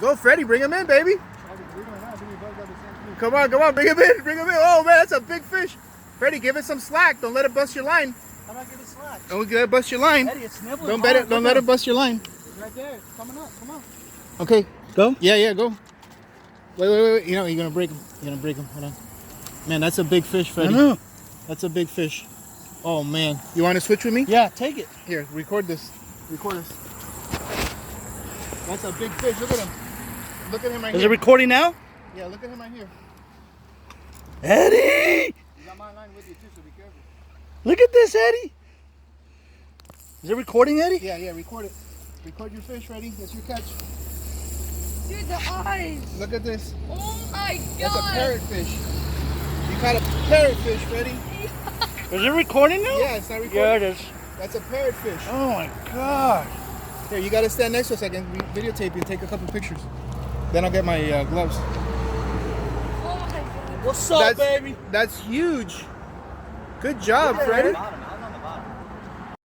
Go, Freddy, bring him in, baby. Come on, bring him in, Oh man, that's a big fish. Freddy, give it some slack. Don't let it bust your line. How about give it slack? Don't let it bust your line. Eddie, it's nibbling. Don't let it bust your line. It's right there. It's coming up. Come on. Okay. Go? Yeah, go. Wait. You know, you're gonna break him. Hold on. Man, that's a big fish, Freddy. I know. That's a big fish. Oh man. You want to switch with me? Yeah, take it. Here, record this. That's a big fish. Look at him. Look at him right here. Is it recording now? Yeah, look at him right here. Eddie! You got my line with you too, so be careful. Look at this, Eddie. Is it recording, Eddie? Yeah, record it. Record your fish, Freddy. That's your catch. Dude, the eyes. Look at this. Oh my god. That's a parrotfish. You caught a parrotfish, Freddy. Is it recording now? Yeah, it's not recording. Yeah, it is. That's a parrotfish. Oh my god. Here, you gotta stand next to us so I can videotape you and take a couple pictures. Then I'll get my gloves. Oh my god. What's up, baby? That's huge. Good job, Freddy.